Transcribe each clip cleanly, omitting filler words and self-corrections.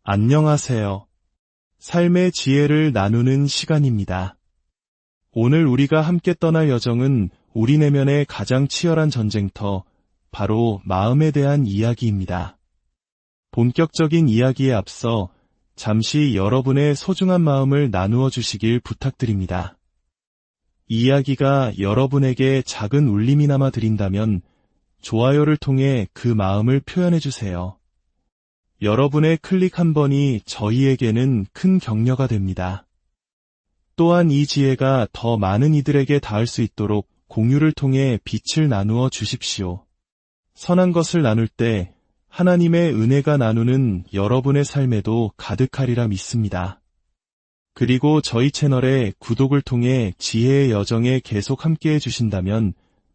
안녕하세요. 삶의 지혜를 나누는 시간입니다. 오늘 우리가 함께 떠날 여정은 우리 내면의 가장 치열한 전쟁터, 바로 마음에 대한 이야기입니다. 본격적인 이야기에 앞서 잠시 여러분의 소중한 마음을 나누어 주시길 부탁드립니다. 이야기가 여러분에게 작은 울림이나마 드린다면 좋아요를 통해 그 마음을 표현해 주세요. 여러분의 클릭 한 번이 저희에게는 큰 격려가 됩니다. 또한 이 지혜가 더 많은 이들에게 닿을 수 있도록 공유를 통해 빛을 나누어 주십시오. 선한 것을 나눌 때 하나님의 은혜가 나누는 여러분의 삶에도 가득하리라 믿습니다. 그리고 저희 채널의 구독을 통해 지혜의 여정에 계속 함께해 주신다면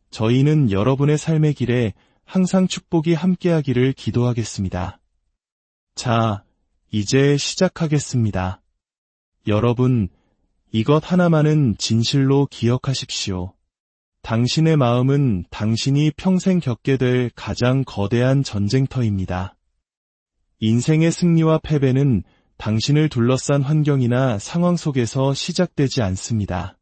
저희는 여러분의 삶의 길에 항상 축복이 함께하기를 기도하겠습니다. 자, 이제 시작하겠습니다. 여러분, 이것 하나만은 진실로 기억하십시오. 당신의 마음은 당신이 평생 겪게 될 가장 거대한 전쟁터입니다. 인생의 승리와 패배는 당신을 둘러싼 환경이나 상황 속에서 시작되지 않습니다.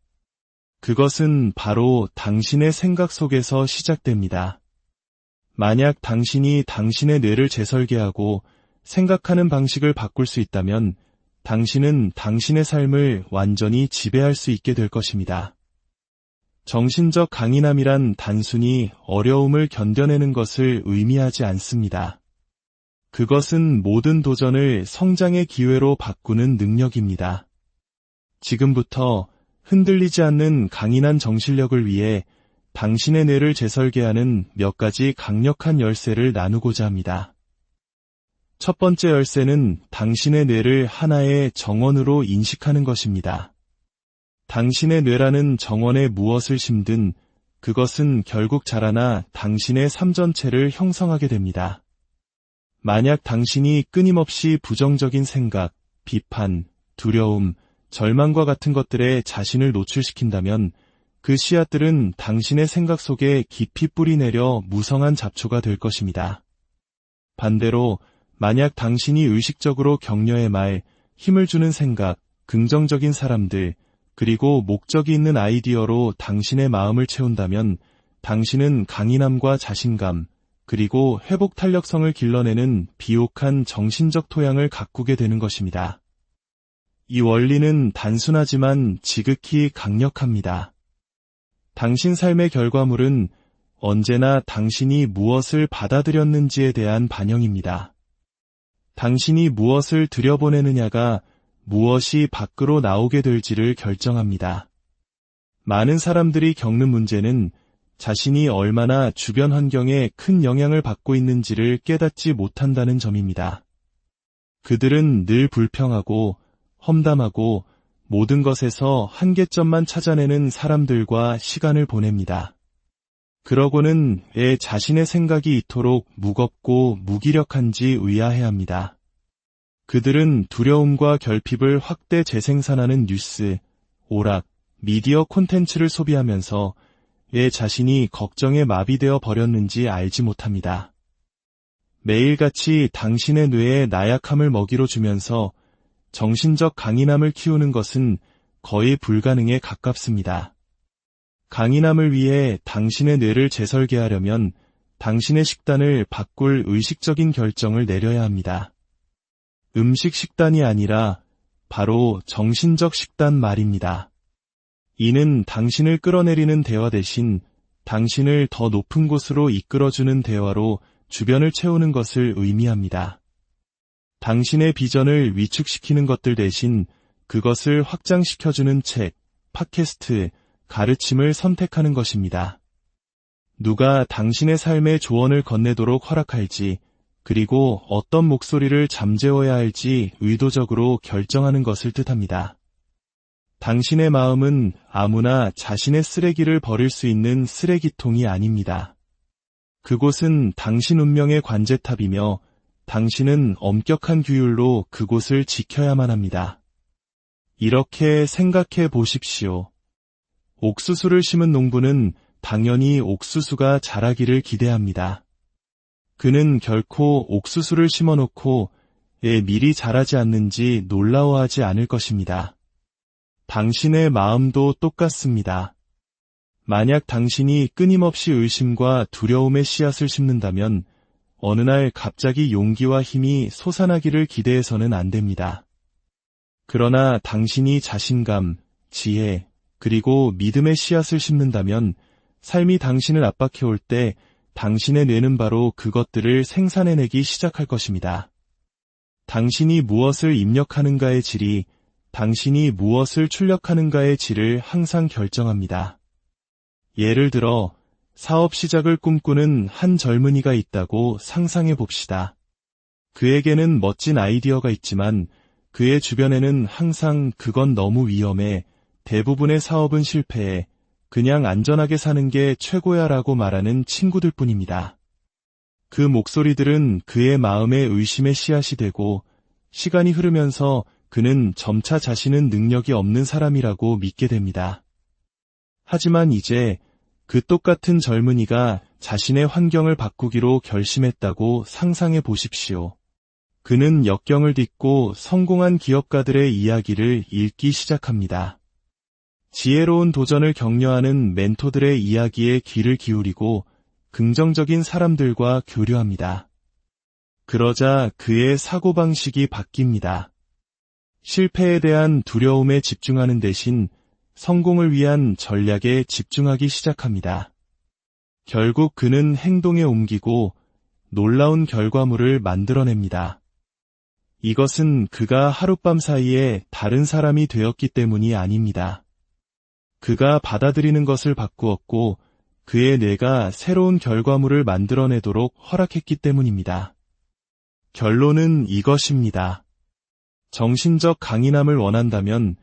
그것은 바로 당신의 생각 속에서 시작됩니다. 만약 당신이 당신의 뇌를 재설계하고 생각하는 방식을 바꿀 수 있다면 당신은 당신의 삶을 완전히 지배할 수 있게 될 것입니다. 정신적 강인함이란 단순히 어려움을 견뎌내는 것을 의미하지 않습니다. 그것은 모든 도전을 성장의 기회로 바꾸는 능력입니다. 지금부터 흔들리지 않는 강인한 정신력을 위해 당신의 뇌를 재설계하는 몇 가지 강력한 열쇠를 나누고자 합니다. 첫 번째 열쇠는 당신의 뇌를 하나의 정원으로 인식하는 것입니다. 당신의 뇌라는 정원에 무엇을 심든 그것은 결국 자라나 당신의 삶 전체를 형성하게 됩니다. 만약 당신이 끊임없이 부정적인 생각, 비판, 두려움, 절망과 같은 것들에 자신을 노출시킨다면 그 씨앗들은 당신의 생각 속에 깊이 뿌리내려 무성한 잡초가 될 것입니다. 반대로 만약 당신이 의식적으로 격려의 말, 힘을 주는 생각, 긍정적인 사람들, 그리고 목적이 있는 아이디어로 당신의 마음을 채운다면 당신은 강인함과 자신감, 그리고 회복 탄력성을 길러내는 비옥한 정신적 토양을 가꾸게 되는 것입니다. 이 원리는 단순하지만 지극히 강력합니다. 당신 삶의 결과물은 언제나 당신이 무엇을 받아들였는지에 대한 반영입니다. 당신이 무엇을 들여보내느냐가 무엇이 밖으로 나오게 될지를 결정합니다. 많은 사람들이 겪는 문제는 자신이 얼마나 주변 환경에 큰 영향을 받고 있는지를 깨닫지 못한다는 점입니다. 그들은 늘 불평하고 험담하고 모든 것에서 한계점만 찾아내는 사람들과 시간을 보냅니다. 그러고는 왜 자신의 생각이 이토록 무겁고 무기력한지 의아해합니다. 그들은 두려움과 결핍을 확대 재생산하는 뉴스, 오락, 미디어 콘텐츠를 소비하면서 왜 자신이 걱정에 마비되어 버렸는지 알지 못합니다. 매일같이 당신의 뇌에 나약함을 먹이로 주면서 정신적 강인함을 키우는 것은 거의 불가능에 가깝습니다. 강인함을 위해 당신의 뇌를 재설계하려면 당신의 식단을 바꿀 의식적인 결정을 내려야 합니다. 음식 식단이 아니라 바로 정신적 식단 말입니다. 이는 당신을 끌어내리는 대화 대신 당신을 더 높은 곳으로 이끌어주는 대화로 주변을 채우는 것을 의미합니다. 당신의 비전을 위축시키는 것들 대신 그것을 확장시켜주는 책, 팟캐스트, 가르침을 선택하는 것입니다. 누가 당신의 삶에 조언을 건네도록 허락할지, 그리고 어떤 목소리를 잠재워야 할지 의도적으로 결정하는 것을 뜻합니다. 당신의 마음은 아무나 자신의 쓰레기를 버릴 수 있는 쓰레기통이 아닙니다. 그곳은 당신 운명의 관제탑이며 당신은 엄격한 규율로 그곳을 지켜야만 합니다. 이렇게 생각해 보십시오. 옥수수를 심은 농부는 당연히 옥수수가 자라기를 기대합니다. 그는 결코 옥수수를 심어놓고 미리 잘하지 않는지 놀라워하지 않을 것입니다. 당신의 마음도 똑같습니다. 만약 당신이 끊임없이 의심과 두려움의 씨앗을 심는다면 어느 날 갑자기 용기와 힘이 솟아나기를 기대해서는 안 됩니다. 그러나 당신이 자신감, 지혜, 그리고 믿음의 씨앗을 심는다면 삶이 당신을 압박해올 때 당신의 뇌는 바로 그것들을 생산해내기 시작할 것입니다. 당신이 무엇을 입력하는가의 질이 당신이 무엇을 출력하는가의 질을 항상 결정합니다. 예를 들어 사업 시작을 꿈꾸는 한 젊은이가 있다고 상상해 봅시다. 그에게는 멋진 아이디어가 있지만 그의 주변에는 항상 그건 너무 위험해, 대부분의 사업은 실패해, 그냥 안전하게 사는 게 최고야 라고 말하는 친구들 뿐입니다. 그 목소리들은 그의 마음에 의심의 씨앗이 되고 시간이 흐르면서 그는 점차 자신은 능력이 없는 사람이라고 믿게 됩니다. 하지만 이제 그 똑같은 젊은이가 자신의 환경을 바꾸기로 결심했다고 상상해 보십시오. 그는 역경을 딛고 성공한 기업가들의 이야기를 읽기 시작합니다. 지혜로운 도전을 격려하는 멘토들의 이야기에 귀를 기울이고 긍정적인 사람들과 교류합니다. 그러자 그의 사고방식이 바뀝니다. 실패에 대한 두려움에 집중하는 대신 성공을 위한 전략에 집중하기 시작합니다. 결국 그는 행동에 옮기고 놀라운 결과물을 만들어냅니다. 이것은 그가 하룻밤 사이에 다른 사람이 되었기 때문이 아닙니다. 그가 받아들이는 것을 바꾸었고 그의 뇌가 새로운 결과물을 만들어내도록 허락했기 때문입니다. 결론은 이것입니다. 정신적 강인함을 원한다면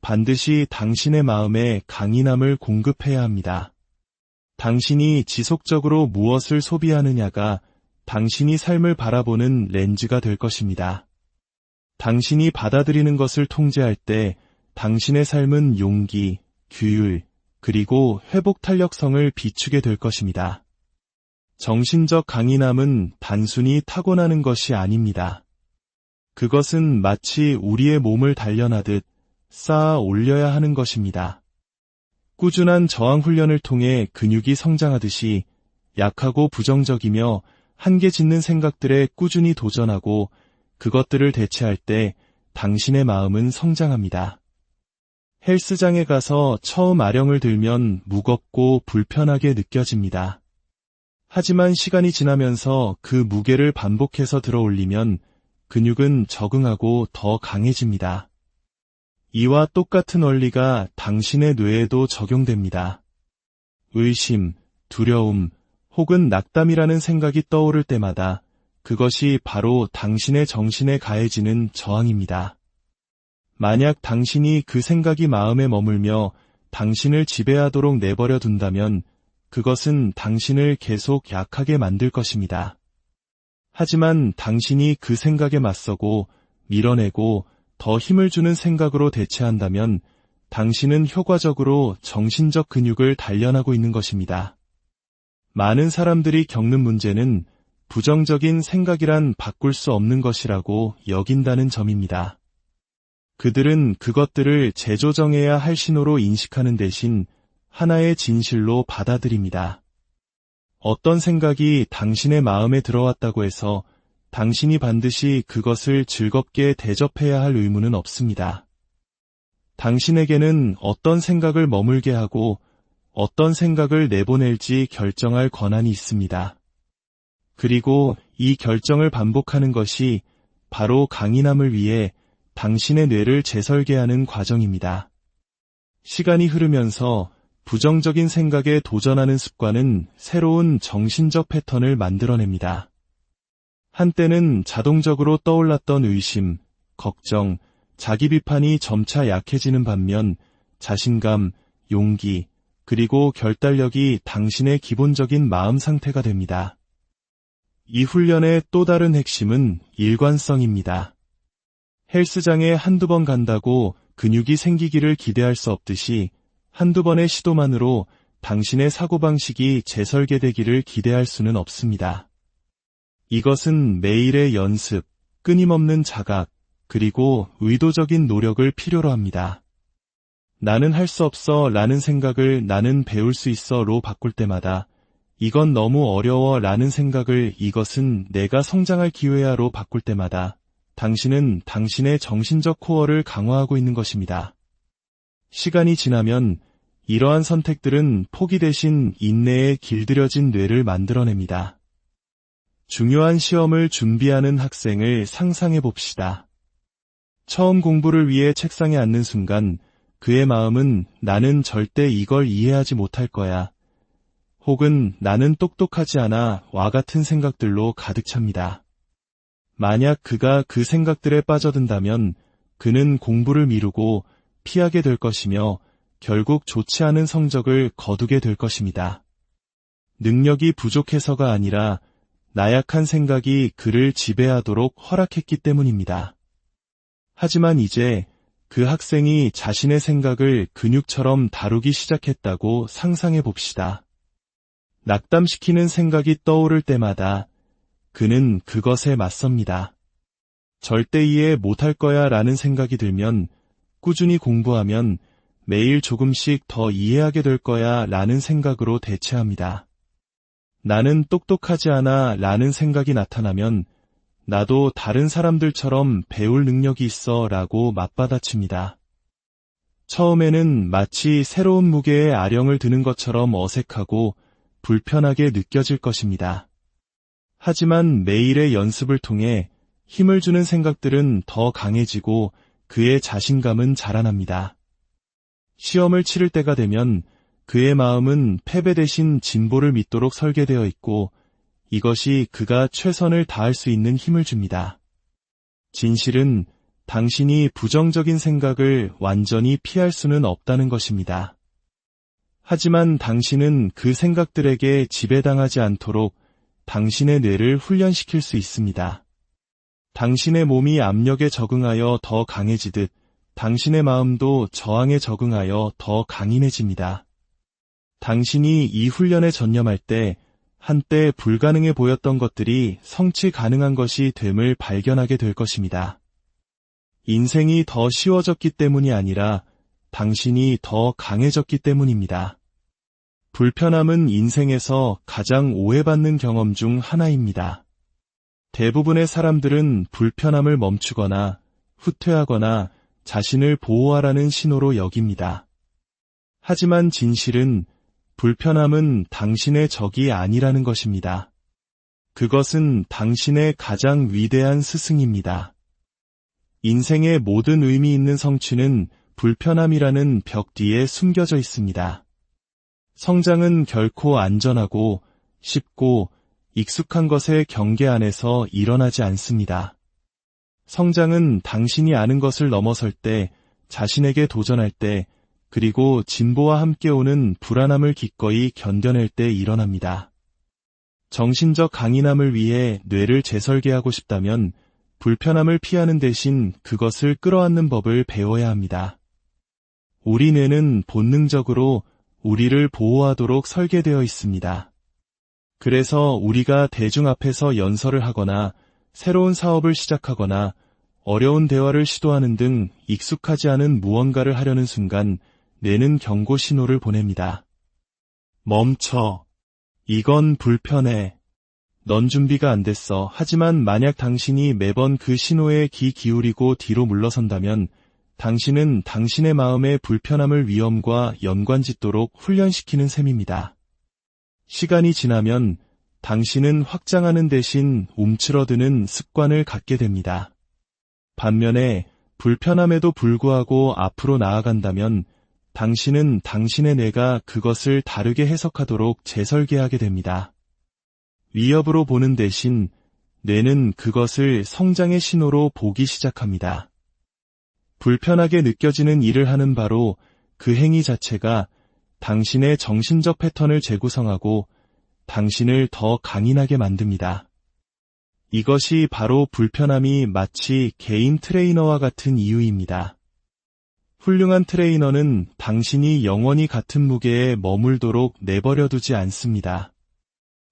반드시 당신의 마음에 강인함을 공급해야 합니다. 당신이 지속적으로 무엇을 소비하느냐가 당신이 삶을 바라보는 렌즈가 될 것입니다. 당신이 받아들이는 것을 통제할 때 당신의 삶은 용기, 규율, 그리고 회복 탄력성을 비추게 될 것입니다. 정신적 강인함은 단순히 타고나는 것이 아닙니다. 그것은 마치 우리의 몸을 단련하듯 쌓아 올려야 하는 것입니다. 꾸준한 저항 훈련을 통해 근육이 성장하듯이 약하고 부정적이며 한계 짓는 생각들에 꾸준히 도전하고 그것들을 대체할 때 당신의 마음은 성장합니다. 헬스장에 가서 처음 아령을 들면 무겁고 불편하게 느껴집니다. 하지만 시간이 지나면서 그 무게를 반복해서 들어 올리면 근육은 적응하고 더 강해집니다. 이와 똑같은 원리가 당신의 뇌에도 적용됩니다. 의심, 두려움, 혹은 낙담이라는 생각이 떠오를 때마다 그것이 바로 당신의 정신에 가해지는 저항입니다. 만약 당신이 그 생각이 마음에 머물며 당신을 지배하도록 내버려 둔다면 그것은 당신을 계속 약하게 만들 것입니다. 하지만 당신이 그 생각에 맞서고 밀어내고 더 힘을 주는 생각으로 대체한다면 당신은 효과적으로 정신적 근육을 단련하고 있는 것입니다. 많은 사람들이 겪는 문제는 부정적인 생각이란 바꿀 수 없는 것이라고 여긴다는 점입니다. 그들은 그것들을 재조정해야 할 신호로 인식하는 대신 하나의 진실로 받아들입니다. 어떤 생각이 당신의 마음에 들어왔다고 해서 당신이 반드시 그것을 즐겁게 대접해야 할 의무는 없습니다. 당신에게는 어떤 생각을 머물게 하고 어떤 생각을 내보낼지 결정할 권한이 있습니다. 그리고 이 결정을 반복하는 것이 바로 강인함을 위해 당신의 뇌를 재설계하는 과정입니다. 시간이 흐르면서 부정적인 생각에 도전하는 습관은 새로운 정신적 패턴을 만들어냅니다. 한때는 자동적으로 떠올랐던 의심, 걱정, 자기 비판이 점차 약해지는 반면 자신감, 용기, 그리고 결단력이 당신의 기본적인 마음 상태가 됩니다. 이 훈련의 또 다른 핵심은 일관성입니다. 헬스장에 한두 번 간다고 근육이 생기기를 기대할 수 없듯이 한두 번의 시도만으로 당신의 사고방식이 재설계되기를 기대할 수는 없습니다. 이것은 매일의 연습, 끊임없는 자각, 그리고 의도적인 노력을 필요로 합니다. 나는 할 수 없어 라는 생각을 나는 배울 수 있어로 바꿀 때마다 이건 너무 어려워 라는 생각을 이것은 내가 성장할 기회야로 바꿀 때마다 당신은 당신의 정신적 코어를 강화하고 있는 것입니다. 시간이 지나면 이러한 선택들은 포기 대신 인내에 길들여진 뇌를 만들어냅니다. 중요한 시험을 준비하는 학생을 상상해 봅시다. 처음 공부를 위해 책상에 앉는 순간 그의 마음은 나는 절대 이걸 이해하지 못할 거야. 혹은 나는 똑똑하지 않아 와 같은 생각들로 가득 찹니다. 만약 그가 그 생각들에 빠져든다면 그는 공부를 미루고 피하게 될 것이며 결국 좋지 않은 성적을 거두게 될 것입니다. 능력이 부족해서가 아니라 나약한 생각이 그를 지배하도록 허락했기 때문입니다. 하지만 이제 그 학생이 자신의 생각을 근육처럼 다루기 시작했다고 상상해 봅시다. 낙담시키는 생각이 떠오를 때마다 그는 그것에 맞섭니다. 절대 이해 못할 거야 라는 생각이 들면 꾸준히 공부하면 매일 조금씩 더 이해하게 될 거야 라는 생각으로 대체합니다. 나는 똑똑하지 않아 라는 생각이 나타나면 나도 다른 사람들처럼 배울 능력이 있어 라고 맞받아칩니다. 처음에는 마치 새로운 무게에 아령을 드는 것처럼 어색하고 불편하게 느껴질 것입니다. 하지만 매일의 연습을 통해 힘을 주는 생각들은 더 강해지고 그의 자신감은 자라납니다. 시험을 치를 때가 되면 그의 마음은 패배 대신 진보를 믿도록 설계되어 있고 이것이 그가 최선을 다할 수 있는 힘을 줍니다. 진실은 당신이 부정적인 생각을 완전히 피할 수는 없다는 것입니다. 하지만 당신은 그 생각들에게 지배당하지 않도록 당신의 뇌를 훈련시킬 수 있습니다. 당신의 몸이 압력에 적응하여 더 강해지듯 당신의 마음도 저항에 적응하여 더 강인해집니다. 당신이 이 훈련에 전념할 때 한때 불가능해 보였던 것들이 성취 가능한 것이 됨을 발견하게 될 것입니다. 인생이 더 쉬워졌기 때문이 아니라 당신이 더 강해졌기 때문입니다. 불편함은 인생에서 가장 오해받는 경험 중 하나입니다. 대부분의 사람들은 불편함을 멈추거나 후퇴하거나 자신을 보호하라는 신호로 여깁니다. 하지만 진실은 불편함은 당신의 적이 아니라는 것입니다. 그것은 당신의 가장 위대한 스승입니다. 인생의 모든 의미 있는 성취는 불편함이라는 벽 뒤에 숨겨져 있습니다. 성장은 결코 안전하고 쉽고 익숙한 것의 경계 안에서 일어나지 않습니다. 성장은 당신이 아는 것을 넘어설 때, 자신에게 도전할 때, 그리고 진보와 함께 오는 불안함을 기꺼이 견뎌낼 때 일어납니다. 정신적 강인함을 위해 뇌를 재설계하고 싶다면 불편함을 피하는 대신 그것을 끌어안는 법을 배워야 합니다. 우리 뇌는 본능적으로 우리를 보호하도록 설계되어 있습니다. 그래서 우리가 대중 앞에서 연설을 하거나 새로운 사업을 시작하거나 어려운 대화를 시도하는 등 익숙하지 않은 무언가를 하려는 순간 뇌는 경고 신호를 보냅니다. 멈춰. 이건 불편해. 넌 준비가 안 됐어. 하지만 만약 당신이 매번 그 신호에 귀 기울이고 뒤로 물러선다면 당신은 당신의 마음의 불편함을 위험과 연관짓도록 훈련시키는 셈입니다. 시간이 지나면 당신은 확장하는 대신 움츠러드는 습관을 갖게 됩니다. 반면에 불편함에도 불구하고 앞으로 나아간다면 당신은 당신의 뇌가 그것을 다르게 해석하도록 재설계하게 됩니다. 위협으로 보는 대신 뇌는 그것을 성장의 신호로 보기 시작합니다. 불편하게 느껴지는 일을 하는 바로 그 행위 자체가 당신의 정신적 패턴을 재구성하고 당신을 더 강인하게 만듭니다. 이것이 바로 불편함이 마치 개인 트레이너와 같은 이유입니다. 훌륭한 트레이너는 당신이 영원히 같은 무게에 머물도록 내버려두지 않습니다.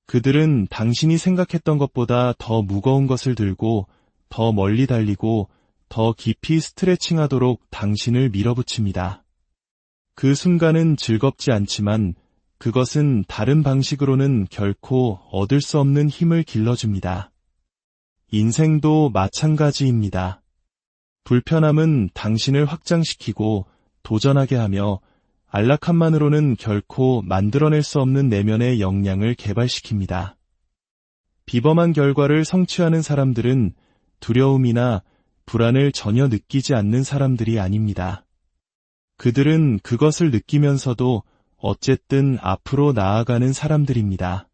그들은 당신이 생각했던 것보다 더 무거운 것을 들고 더 멀리 달리고 더 깊이 스트레칭하도록 당신을 밀어붙입니다. 그 순간은 즐겁지 않지만 그것은 다른 방식으로는 결코 얻을 수 없는 힘을 길러줍니다. 인생도 마찬가지입니다. 불편함은 당신을 확장시키고 도전하게 하며 안락함만으로는 결코 만들어낼 수 없는 내면의 역량을 개발시킵니다. 비범한 결과를 성취하는 사람들은 두려움이나 불안을 전혀 느끼지 않는 사람들이 아닙니다. 그들은 그것을 느끼면서도 어쨌든 앞으로 나아가는 사람들입니다.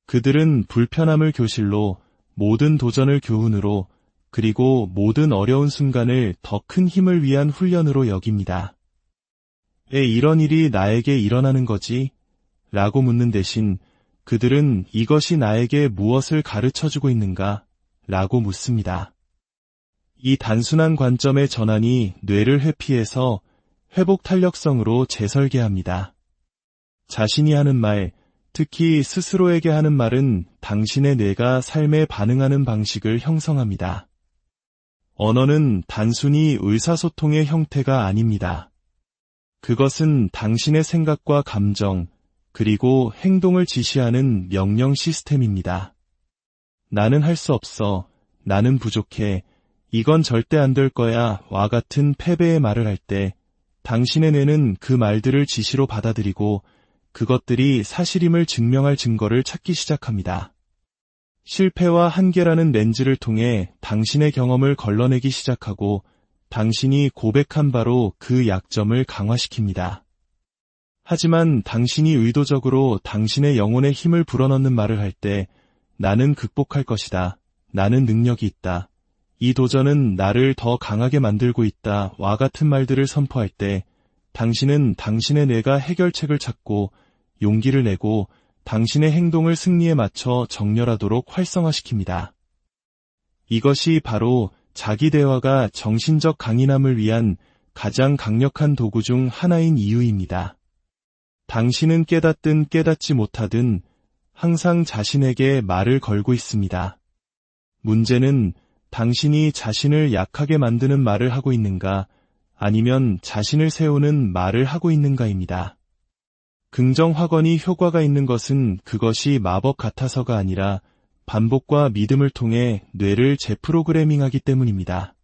그들은 불편함을 교실로, 모든 도전을 교훈으로, 그리고 모든 어려운 순간을 더 큰 힘을 위한 훈련으로 여깁니다. 왜 이런 일이 나에게 일어나는 거지? 라고 묻는 대신 그들은 이것이 나에게 무엇을 가르쳐주고 있는가? 라고 묻습니다. 이 단순한 관점의 전환이 뇌를 회피해서 회복 탄력성으로 재설계합니다. 자신이 하는 말, 특히 스스로에게 하는 말은 당신의 뇌가 삶에 반응하는 방식을 형성합니다. 언어는 단순히 의사소통의 형태가 아닙니다. 그것은 당신의 생각과 감정, 그리고 행동을 지시하는 명령 시스템입니다. 나는 할 수 없어, 나는 부족해, 이건 절대 안 될 거야 와 같은 패배의 말을 할 때 당신의 뇌는 그 말들을 지시로 받아들이고 그것들이 사실임을 증명할 증거를 찾기 시작합니다. 실패와 한계라는 렌즈를 통해 당신의 경험을 걸러내기 시작하고 당신이 고백한 바로 그 약점을 강화시킵니다. 하지만 당신이 의도적으로 당신의 영혼에 힘을 불어넣는 말을 할 때 나는 극복할 것이다. 나는 능력이 있다. 이 도전은 나를 더 강하게 만들고 있다. 와 같은 말들을 선포할 때 당신은 당신의 뇌가 해결책을 찾고 용기를 내고 당신의 행동을 승리에 맞춰 정렬하도록 활성화시킵니다. 이것이 바로 자기 대화가 정신적 강인함을 위한 가장 강력한 도구 중 하나인 이유입니다. 당신은 깨닫든 깨닫지 못하든 항상 자신에게 말을 걸고 있습니다. 문제는 당신이 자신을 약하게 만드는 말을 하고 있는가, 아니면 자신을 세우는 말을 하고 있는가입니다. 긍정 확언이 효과가 있는 것은 그것이 마법 같아서가 아니라 반복과 믿음을 통해 뇌를 재프로그래밍하기 때문입니다.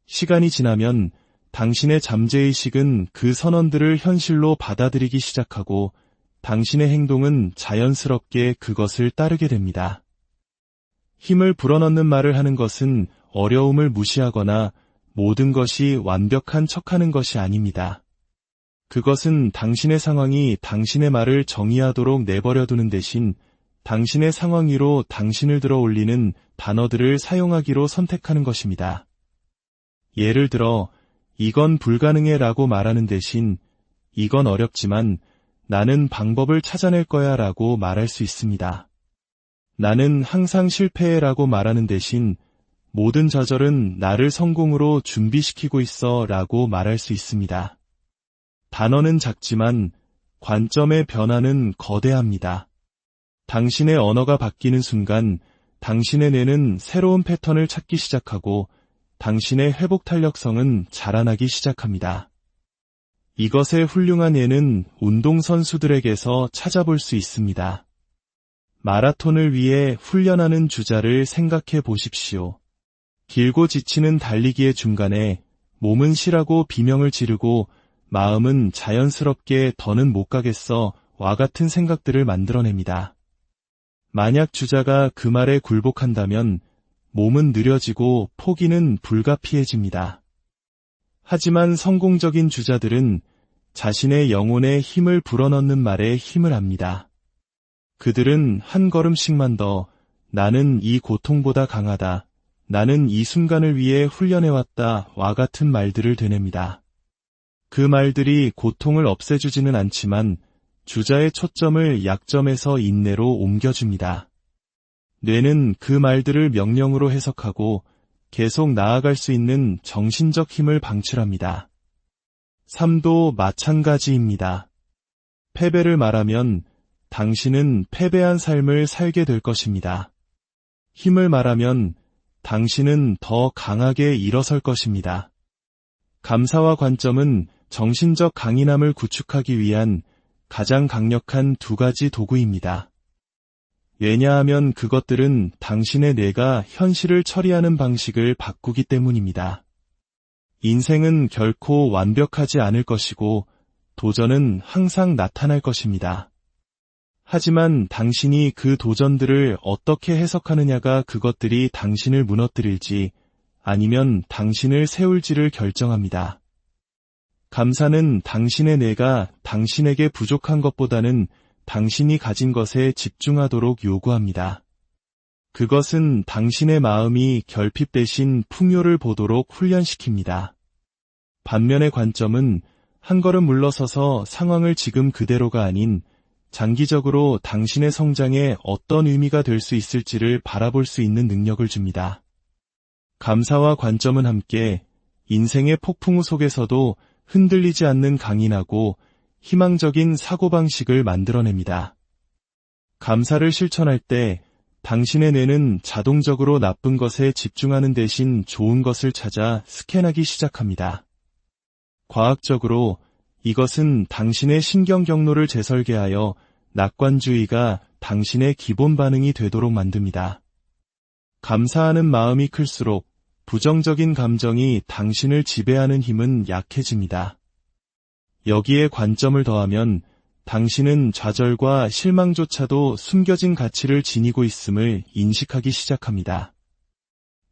시간이 지나면 당신의 잠재의식은 그 선언들을 현실로 받아들이기 시작하고 당신의 행동은 자연스럽게 그것을 따르게 됩니다. 힘을 불어넣는 말을 하는 것은 어려움을 무시하거나 모든 것이 완벽한 척하는 것이 아닙니다. 그것은 당신의 상황이 당신의 말을 정의하도록 내버려두는 대신 당신의 상황 위로 당신을 들어 올리는 단어들을 사용하기로 선택하는 것입니다. 예를 들어, 이건 불가능해 라고 말하는 대신 이건 어렵지만 나는 방법을 찾아낼 거야 라고 말할 수 있습니다. 나는 항상 실패해 라고 말하는 대신 모든 좌절은 나를 성공으로 준비시키고 있어 라고 말할 수 있습니다. 단어는 작지만 관점의 변화는 거대합니다. 당신의 언어가 바뀌는 순간 당신의 뇌는 새로운 패턴을 찾기 시작하고 당신의 회복 탄력성은 자라나기 시작합니다. 이것의 훌륭한 예는 운동선수들에게서 찾아볼 수 있습니다. 마라톤을 위해 훈련하는 주자를 생각해 보십시오. 길고 지치는 달리기의 중간에 몸은 쉬라고 비명을 지르고 마음은 자연스럽게 더는 못 가겠어 와 같은 생각들을 만들어냅니다. 만약 주자가 그 말에 굴복한다면 몸은 느려지고 포기는 불가피해집니다. 하지만 성공적인 주자들은 자신의 영혼에 힘을 불어넣는 말에 힘을 합니다. 그들은 한 걸음씩만 더 나는 이 고통보다 강하다. 나는 이 순간을 위해 훈련해왔다. 와 같은 말들을 되냅니다. 그 말들이 고통을 없애주지는 않지만 주자의 초점을 약점에서 인내로 옮겨줍니다. 뇌는 그 말들을 명령으로 해석하고 계속 나아갈 수 있는 정신적 힘을 방출합니다. 삶도 마찬가지입니다. 패배를 말하면 당신은 패배한 삶을 살게 될 것입니다. 힘을 말하면 당신은 더 강하게 일어설 것입니다. 감사와 관점은 정신적 강인함을 구축하기 위한 가장 강력한 두 가지 도구입니다. 왜냐하면 그것들은 당신의 뇌가 현실을 처리하는 방식을 바꾸기 때문입니다. 인생은 결코 완벽하지 않을 것이고 도전은 항상 나타날 것입니다. 하지만 당신이 그 도전들을 어떻게 해석하느냐가 그것들이 당신을 무너뜨릴지 아니면 당신을 세울지를 결정합니다. 감사는 당신의 뇌가 당신에게 부족한 것보다는 당신이 가진 것에 집중하도록 요구합니다. 그것은 당신의 마음이 결핍 대신 풍요를 보도록 훈련시킵니다. 반면의 관점은 한 걸음 물러서서 상황을 지금 그대로가 아닌 장기적으로 당신의 성장에 어떤 의미가 될 수 있을지를 바라볼 수 있는 능력을 줍니다. 감사와 관점은 함께 인생의 폭풍우 속에서도 흔들리지 않는 강인하고 희망적인 사고방식을 만들어냅니다. 감사를 실천할 때 당신의 뇌는 자동적으로 나쁜 것에 집중하는 대신 좋은 것을 찾아 스캔하기 시작합니다. 과학적으로 이것은 당신의 신경 경로를 재설계하여 낙관주의가 당신의 기본 반응이 되도록 만듭니다. 감사하는 마음이 클수록 부정적인 감정이 당신을 지배하는 힘은 약해집니다. 여기에 관점을 더하면 당신은 좌절과 실망조차도 숨겨진 가치를 지니고 있음을 인식하기 시작합니다.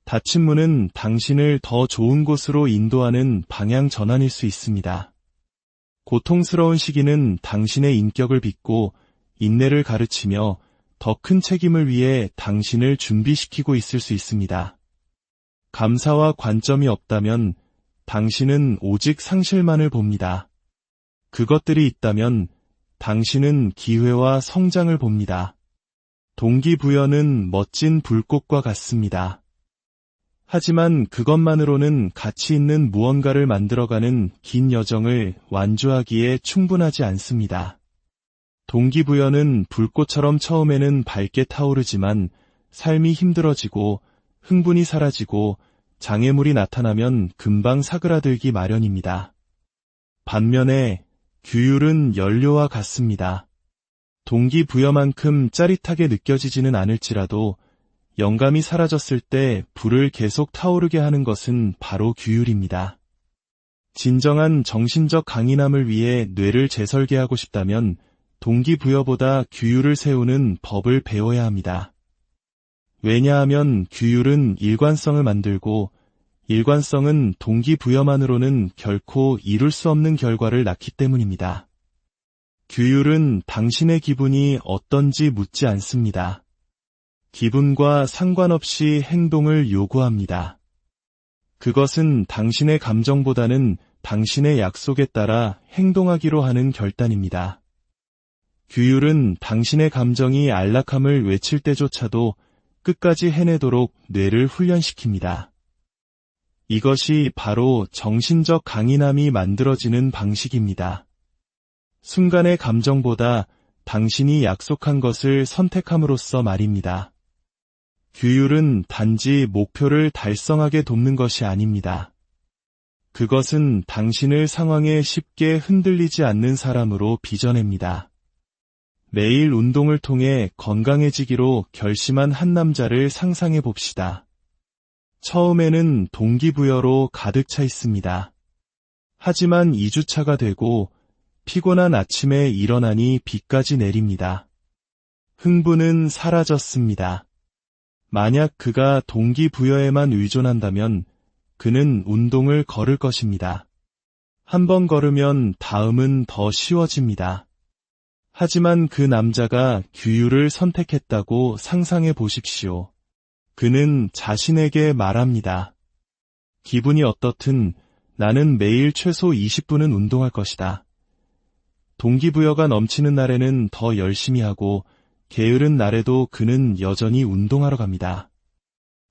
닫힌 문은 당신을 더 좋은 곳으로 인도하는 방향 전환일 수 있습니다. 고통스러운 시기는 당신의 인격을 빚고 인내를 가르치며 더 큰 책임을 위해 당신을 준비시키고 있을 수 있습니다. 감사와 관점이 없다면 당신은 오직 상실만을 봅니다. 그것들이 있다면 당신은 기회와 성장을 봅니다. 동기부여는 멋진 불꽃과 같습니다. 하지만 그것만으로는 가치 있는 무언가를 만들어가는 긴 여정을 완주하기에 충분하지 않습니다. 동기부여는 불꽃처럼 처음에는 밝게 타오르지만 삶이 힘들어지고 흥분이 사라지고 장애물이 나타나면 금방 사그라들기 마련입니다. 반면에 규율은 연료와 같습니다. 동기부여만큼 짜릿하게 느껴지지는 않을지라도 영감이 사라졌을 때 불을 계속 타오르게 하는 것은 바로 규율입니다. 진정한 정신적 강인함을 위해 뇌를 재설계하고 싶다면 동기부여보다 규율을 세우는 법을 배워야 합니다. 왜냐하면 규율은 일관성을 만들고 일관성은 동기부여만으로는 결코 이룰 수 없는 결과를 낳기 때문입니다. 규율은 당신의 기분이 어떤지 묻지 않습니다. 기분과 상관없이 행동을 요구합니다. 그것은 당신의 감정보다는 당신의 약속에 따라 행동하기로 하는 결단입니다. 규율은 당신의 감정이 안락함을 외칠 때조차도 끝까지 해내도록 뇌를 훈련시킵니다. 이것이 바로 정신적 강인함이 만들어지는 방식입니다. 순간의 감정보다 당신이 약속한 것을 선택함으로써 말입니다. 규율은 단지 목표를 달성하게 돕는 것이 아닙니다. 그것은 당신을 상황에 쉽게 흔들리지 않는 사람으로 빚어냅니다. 매일 운동을 통해 건강해지기로 결심한 한 남자를 상상해 봅시다. 처음에는 동기부여로 가득 차 있습니다. 하지만 2주차가 되고 피곤한 아침에 일어나니 비까지 내립니다. 흥분은 사라졌습니다. 만약 그가 동기부여에만 의존한다면 그는 운동을 걸을 것입니다. 한 번 걸으면 다음은 더 쉬워집니다. 하지만 그 남자가 규율을 선택했다고 상상해 보십시오. 그는 자신에게 말합니다. 기분이 어떻든 나는 매일 최소 20분은 운동할 것이다. 동기부여가 넘치는 날에는 더 열심히 하고 게으른 날에도 그는 여전히 운동하러 갑니다.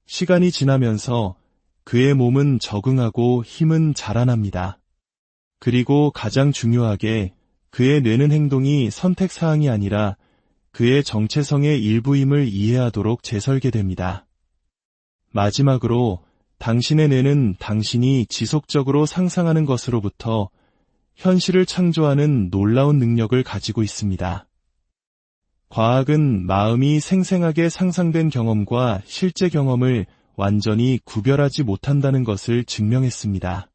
시간이 지나면서 그의 몸은 적응하고 힘은 자라납니다. 그리고 가장 중요하게 그의 뇌는 행동이 선택사항이 아니라 그의 정체성의 일부임을 이해하도록 재설계됩니다. 마지막으로 당신의 뇌는 당신이 지속적으로 상상하는 것으로부터 현실을 창조하는 놀라운 능력을 가지고 있습니다. 과학은 마음이 생생하게 상상된 경험과 실제 경험을 완전히 구별하지 못한다는 것을 증명했습니다.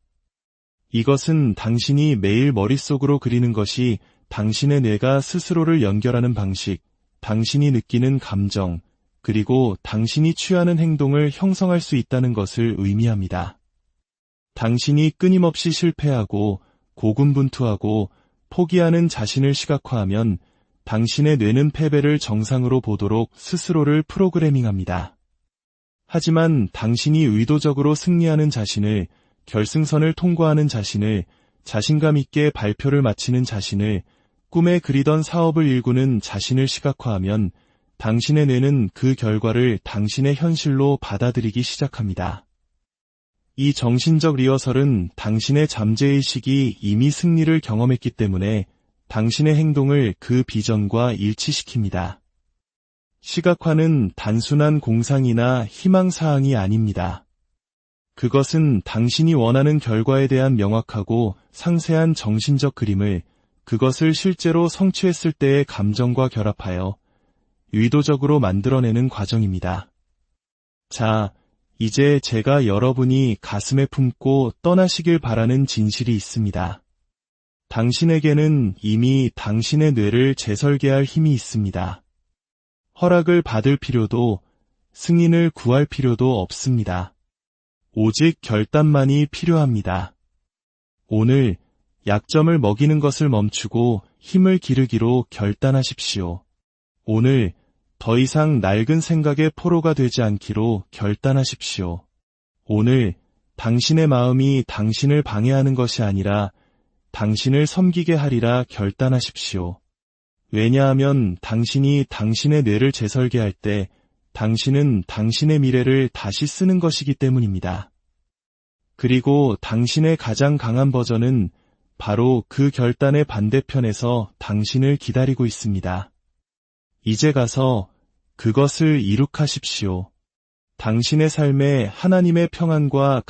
이것은 당신이 매일 머릿속으로 그리는 것이 당신의 뇌가 스스로를 연결하는 방식, 당신이 느끼는 감정, 그리고 당신이 취하는 행동을 형성할 수 있다는 것을 의미합니다. 당신이 끊임없이 실패하고 고군분투하고 포기하는 자신을 시각화하면 당신의 뇌는 패배를 정상으로 보도록 스스로를 프로그래밍합니다. 하지만 당신이 의도적으로 승리하는 자신을, 결승선을 통과하는 자신을, 자신감 있게 발표를 마치는 자신을, 꿈에 그리던 사업을 일구는 자신을 시각화하면 당신의 뇌는 그 결과를 당신의 현실로 받아들이기 시작합니다. 이 정신적 리허설은 당신의 잠재의식이 이미 승리를 경험했기 때문에 당신의 행동을 그 비전과 일치시킵니다. 시각화는 단순한 공상이나 희망사항이 아닙니다. 그것은 당신이 원하는 결과에 대한 명확하고 상세한 정신적 그림을, 그것을 실제로 성취했을 때의 감정과 결합하여 의도적으로 만들어내는 과정입니다. 자, 이제 제가 여러분이 가슴에 품고 떠나시길 바라는 진실이 있습니다. 당신에게는 이미 당신의 뇌를 재설계할 힘이 있습니다. 허락을 받을 필요도, 승인을 구할 필요도 없습니다. 오직 결단만이 필요합니다. 오늘 약점을 먹이는 것을 멈추고 힘을 기르기로 결단하십시오. 오늘 더 이상 낡은 생각의 포로가 되지 않기로 결단하십시오. 오늘 당신의 마음이 당신을 방해하는 것이 아니라 당신을 섬기게 하리라 결단하십시오. 왜냐하면 당신이 당신의 뇌를 재설계할 때 당신은 당신의 미래를 다시 쓰는 것이기 때문입니다. 그리고 당신의 가장 강한 버전은 바로 그 결단의 반대편에서 당신을 기다리고 있습니다. 이제 가서 그것을 이룩하십시오. 당신의 삶에 하나님의 평안과